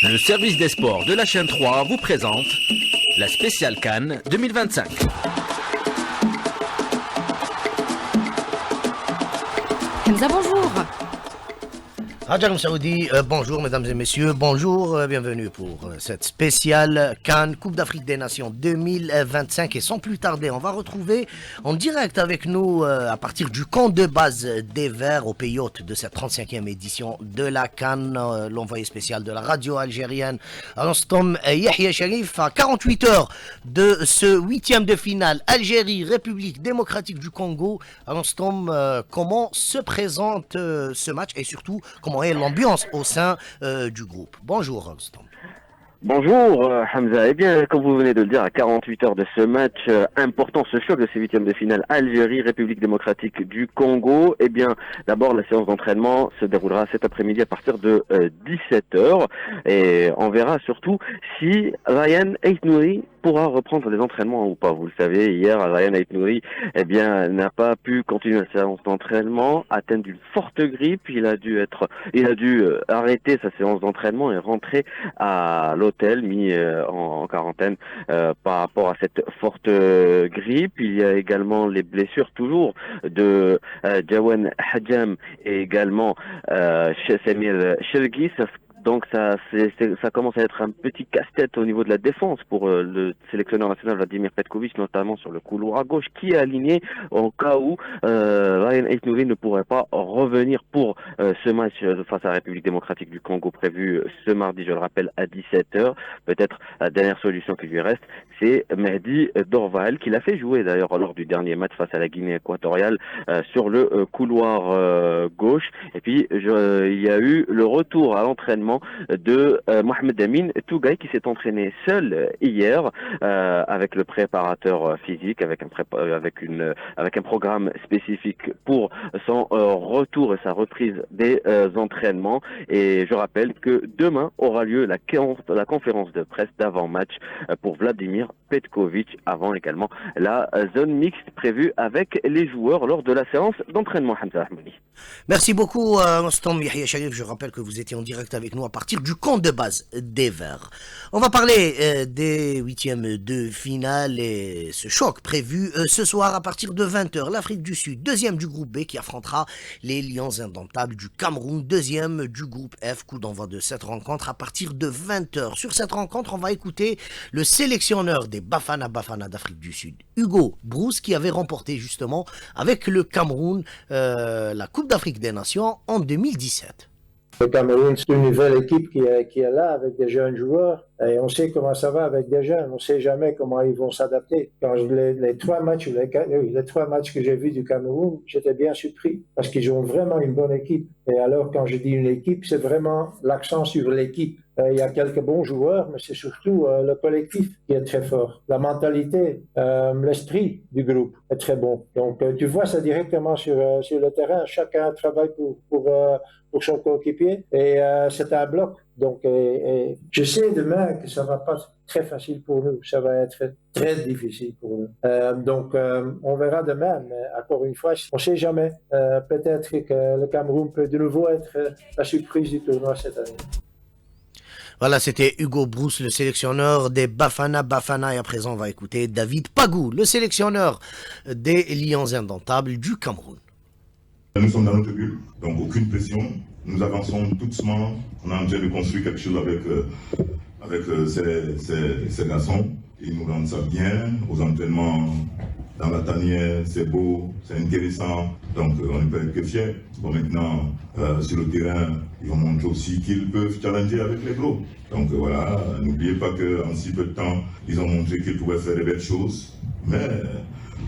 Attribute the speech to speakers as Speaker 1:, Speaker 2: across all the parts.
Speaker 1: Le service des sports de la chaîne 3 vous présente la spéciale Cannes 2025.
Speaker 2: Hamza, bonjour.
Speaker 3: Rajal Saoudi, bonjour mesdames et messieurs, bonjour, bienvenue pour cette spéciale Cannes Coupe d'Afrique des Nations 2025 et sans plus tarder, on va retrouver en direct avec nous à partir du camp de base des Verts au pays hôte de cette 35e édition de la Cannes, l'envoyé spécial de la radio algérienne Alstom Yahya Sharif à 48 heures de ce 8e de finale Algérie, République démocratique du Congo. Alstom, comment se présente ce match et surtout comment est l'ambiance au sein du groupe. Bonjour Alstom.
Speaker 4: Bonjour Hamza, eh bien comme vous venez de le dire à 48 heures de ce match important, ce choc de ces huitièmes de finale Algérie, République démocratique du Congo, eh bien d'abord la séance d'entraînement se déroulera cet après-midi à partir de 17 heures et on verra surtout si Ryan Aït-Nouri pourra reprendre les entraînements ou pas. Vous le savez, hier Ryan Aït-Nouri eh bien n'a pas pu continuer la séance d'entraînement, atteint d'une forte grippe, il a dû arrêter sa séance d'entraînement et rentrer à l'hôtel mis en quarantaine par rapport à cette forte grippe. Il y a également les blessures toujours de Jawan Hadjam et également Samir Shelgi. Donc ça commence à être un petit casse-tête au niveau de la défense pour le sélectionneur national Vladimir Petkovic, notamment sur le couloir à gauche, qui est aligné au cas où Ryan Aït-Nouri ne pourrait pas revenir pour ce match face à la République démocratique du Congo prévu ce mardi, je le rappelle, à 17h. Peut-être la dernière solution qui lui reste, c'est Mehdi Dorval, qui l'a fait jouer d'ailleurs lors du dernier match face à la Guinée équatoriale sur le couloir gauche. Et puis il y a eu le retour à l'entraînement de Mohamed Amin Tougaï, qui s'est entraîné seul hier avec le préparateur physique, avec un programme spécifique pour son retour et sa reprise des entraînements. Et je rappelle que demain aura lieu la conférence de presse d'avant-match pour Vladimir Petkovic, avant également la zone mixte prévue avec les joueurs lors de la séance d'entraînement. Hamza Ahmouni.
Speaker 3: Merci beaucoup Alstom Yahya Sharif, je rappelle que vous étiez en direct avec nous à partir du camp de base des Verts. On va parler des huitièmes de finale et ce choc prévu ce soir à partir de 20h. L'Afrique du Sud, deuxième du groupe B, qui affrontera les Lions indomptables du Cameroun, deuxième du groupe F. Coup d'envoi de cette rencontre à partir de 20h. Sur cette rencontre, on va écouter le sélectionneur des Bafana d'Afrique du Sud, Hugo Broos, qui avait remporté justement avec le Cameroun la Coupe d'Afrique des Nations en 2017.
Speaker 5: Le Cameroun, c'est une nouvelle équipe qui est là avec des jeunes joueurs et on sait comment ça va avec des jeunes. On ne sait jamais comment ils vont s'adapter. Quand les trois matchs que j'ai vus du Cameroun, j'étais bien surpris parce qu'ils ont vraiment une bonne équipe. Et alors, quand je dis une équipe, c'est vraiment l'accent sur l'équipe. Il y a quelques bons joueurs, mais c'est surtout le collectif qui est très fort. La mentalité, l'esprit du groupe est très bon. Donc, tu vois ça directement sur le terrain. Chacun travaille pour son coéquipier et c'est un bloc. Donc, je sais demain que ça va pas être très facile pour nous. Ça va être très difficile pour nous. Donc, on verra demain. Mais encore une fois, on ne sait jamais. Peut-être que le Cameroun peut de nouveau être la surprise du tournoi cette année.
Speaker 3: Voilà, c'était Hugo Broos, le sélectionneur des Bafana. Et à présent, on va écouter David Pagou, le sélectionneur des Lions indomptables du Cameroun.
Speaker 6: Nous sommes dans notre bulle, donc aucune pression. Nous avançons tout doucement. On est en train de construire quelque chose avec ces garçons. Ils nous rendent ça bien. Aux entraînements, dans la tanière, c'est beau, c'est intéressant. Donc on ne peut être que fiers. Bon, maintenant, sur le terrain, ils vont montrer aussi qu'ils peuvent challenger avec les gros. Donc voilà, n'oubliez pas qu'en si peu de temps, ils ont montré qu'ils pouvaient faire de belles choses. Mais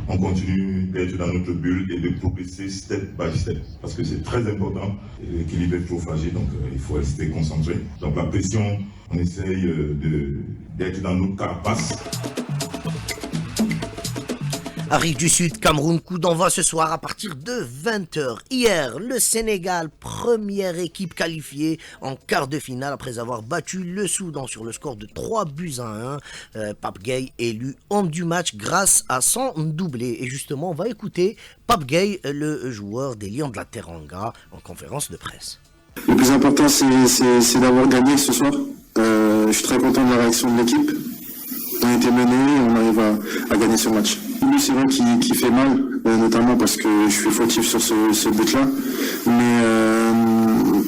Speaker 6: on continue d'être dans notre bulle et de progresser step by step. Parce que c'est très important. L'équilibre est trop fragile, donc il faut rester concentré. Donc la pression, on essaye d'être dans nos carapaces.
Speaker 3: Afrique du Sud, Cameroun, coup d'envoi ce soir à partir de 20h. Hier, le Sénégal, première équipe qualifiée en quart de finale après avoir battu le Soudan sur le score de 3-1. Pape Gueye élu homme du match grâce à son doublé. Et justement, on va écouter Pape Gueye, le joueur des Lions de la Teranga, en conférence de presse.
Speaker 7: Le plus important, c'est d'avoir gagné ce soir. je suis très content de la réaction de l'équipe. On a été menés et on arrive à gagner ce match. Lui, c'est vrai qui fait mal, notamment parce que je suis fautif sur ce but-là. Mais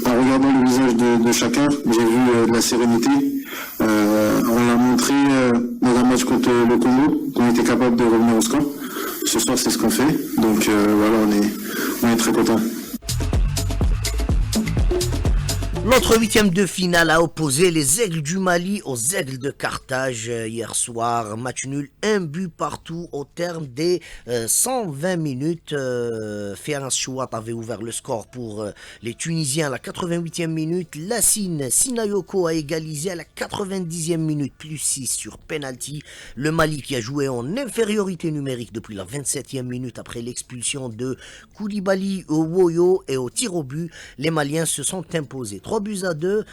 Speaker 7: en regardant le visage de chacun, j'ai vu de la sérénité. On l'a montré dans un match contre le Congo, qu'on était capable de revenir au score. Ce soir, c'est ce qu'on fait. Donc voilà, on est très contents.
Speaker 3: L'autre huitième de finale a opposé les Aigles du Mali aux Aigles de Carthage hier soir. Match nul, un but partout au terme des 120 minutes. Ferenc Chouat avait ouvert le score pour les Tunisiens à la 88e minute. Lassine Sinayoko a égalisé à la 90e minute, plus 6 sur penalty. Le Mali qui a joué en infériorité numérique depuis la 27e minute après l'expulsion de Koulibaly au Woyo et au tir au but. Les Maliens se sont imposés 3 buts à 2,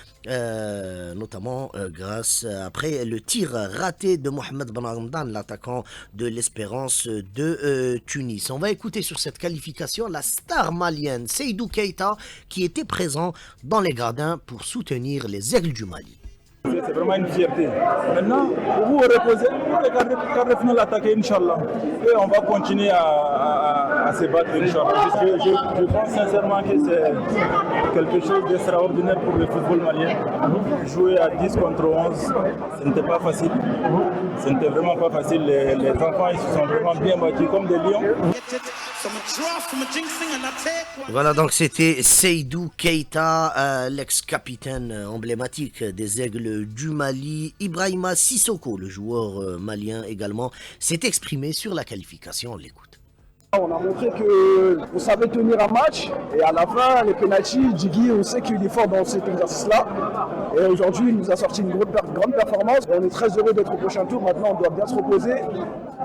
Speaker 3: notamment grâce après le tir raté de Mohamed Ben Ramdan, l'attaquant de l'Espérance de Tunis. On va écouter sur cette qualification la star malienne Seydou Keita qui était présent dans les gradins pour soutenir les Aigles du Mali.
Speaker 8: C'est vraiment une fierté. Maintenant, pour vous reposer, pour regarder le quart de finale attaquer, Inch'Allah. Et on va continuer à se battre, Inch'Allah. Je pense sincèrement que c'est quelque chose d'extraordinaire pour le football malien. Jouer à 10 contre 11, ce n'était pas facile. Ce n'était vraiment pas facile. Les enfants, ils se sont vraiment bien battus comme des lions.
Speaker 3: Voilà, donc c'était Seydou Keita, l'ex-capitaine emblématique des Aigles du Mali. Ibrahima Sissoko, le joueur malien également, s'est exprimé sur la qualification. On l'écoute.
Speaker 9: On a montré qu'on savait tenir un match et à la fin, les pénaltys, Djigui, on sait qu'il est fort dans cet exercice-là. Et aujourd'hui, il nous a sorti une grande performance. On est très heureux d'être au prochain tour. Maintenant, on doit bien se reposer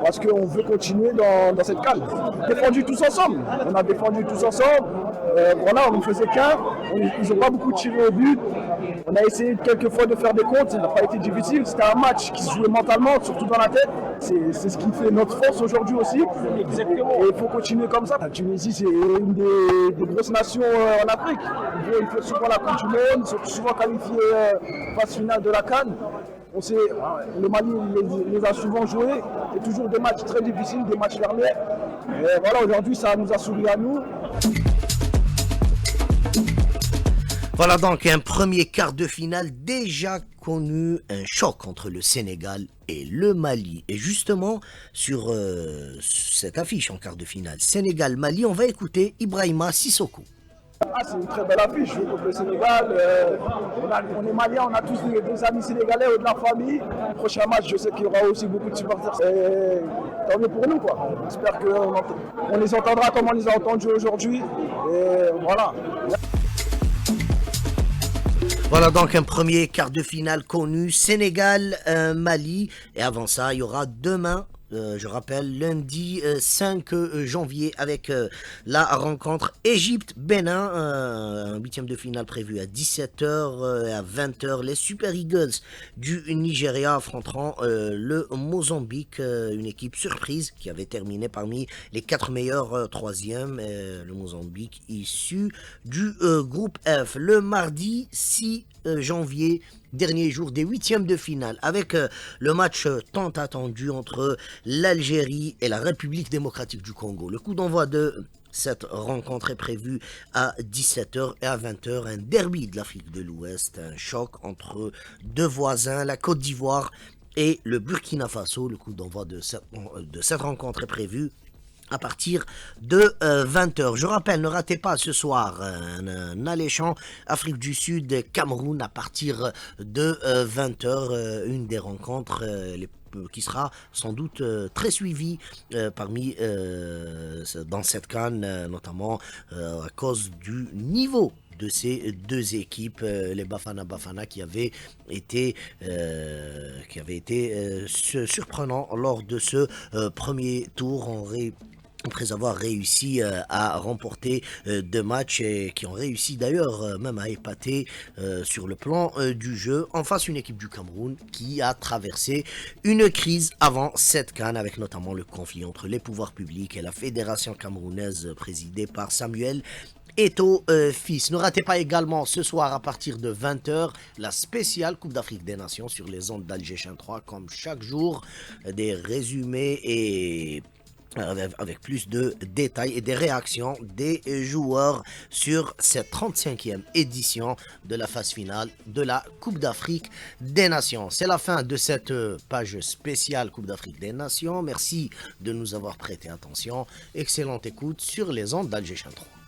Speaker 9: parce qu'on veut continuer dans cette calme. Défendu tous ensemble. On a défendu tous ensemble. Voilà, on ne faisait qu'un. Ils n'ont pas beaucoup tiré au but. On a essayé quelques fois de faire des comptes. Ça n'a pas été difficile. C'était un match qui se jouait mentalement, surtout dans la tête. C'est ce qui fait notre force aujourd'hui aussi. Exactement. Et il faut continuer comme ça. La Tunisie, c'est une des grosses nations en Afrique. Il fait souvent la Coupe du Monde, souvent qualifié phase finale de la CAN. On sait, le Mali les a souvent joués. C'est toujours des matchs très difficiles, des matchs fermés. Et voilà, aujourd'hui, ça nous a souri à nous.
Speaker 3: Voilà donc un premier quart de finale déjà connu, un choc entre le Sénégal et le Mali. Et justement, sur cette affiche en quart de finale Sénégal-Mali, on va écouter Ibrahima Sissoko.
Speaker 9: C'est une très belle affiche, je contre le Sénégal. On est maliens, on a tous des amis sénégalais ou de la famille. Le prochain match, je sais qu'il y aura aussi beaucoup de supporters. Tant mieux pour nous, quoi. J'espère qu'on les entendra comme on les a entendus aujourd'hui. Et voilà.
Speaker 3: Voilà donc un premier quart de finale connu, Sénégal-Mali. Et avant ça, il y aura demain, je rappelle, lundi 5 janvier avec la rencontre Égypte-Bénin. Un huitième de finale prévu à 17h et à 20h. Les Super Eagles du Nigeria affronteront le Mozambique, une équipe surprise qui avait terminé parmi les 4 meilleurs troisièmes. Le Mozambique issu du groupe F. Le mardi 6 janvier, dernier jour des huitièmes de finale, avec le match tant attendu entre l'Algérie et la République démocratique du Congo. Le coup d'envoi de cette rencontre est prévu à 17h et à 20h, un derby de l'Afrique de l'Ouest, un choc entre deux voisins, la Côte d'Ivoire et le Burkina Faso. Le coup d'envoi de cette rencontre est prévu à partir de 20h. Je rappelle, ne ratez pas ce soir un alléchant Afrique du Sud, Cameroun à partir de 20h, une des rencontres qui sera sans doute très suivie parmi dans cette CAN, notamment à cause du niveau de ces deux équipes, les Bafana qui avaient été surprenants lors de ce premier tour. Après avoir réussi à remporter 2 matchs et qui ont réussi d'ailleurs même à épater sur le plan du jeu, en face une équipe du Cameroun qui a traversé une crise avant cette CAN, avec notamment le conflit entre les pouvoirs publics et la fédération camerounaise présidée par Samuel Eto'o Fils. Ne ratez pas également ce soir à partir de 20h la spéciale Coupe d'Afrique des Nations sur les ondes d'Alger Chaîne 3. Comme chaque jour, des résumés et avec plus de détails et des réactions des joueurs sur cette 35e édition de la phase finale de la Coupe d'Afrique des Nations. C'est la fin de cette page spéciale Coupe d'Afrique des Nations. Merci de nous avoir prêté attention. Excellente écoute sur les ondes d'Alger Chaîne 3.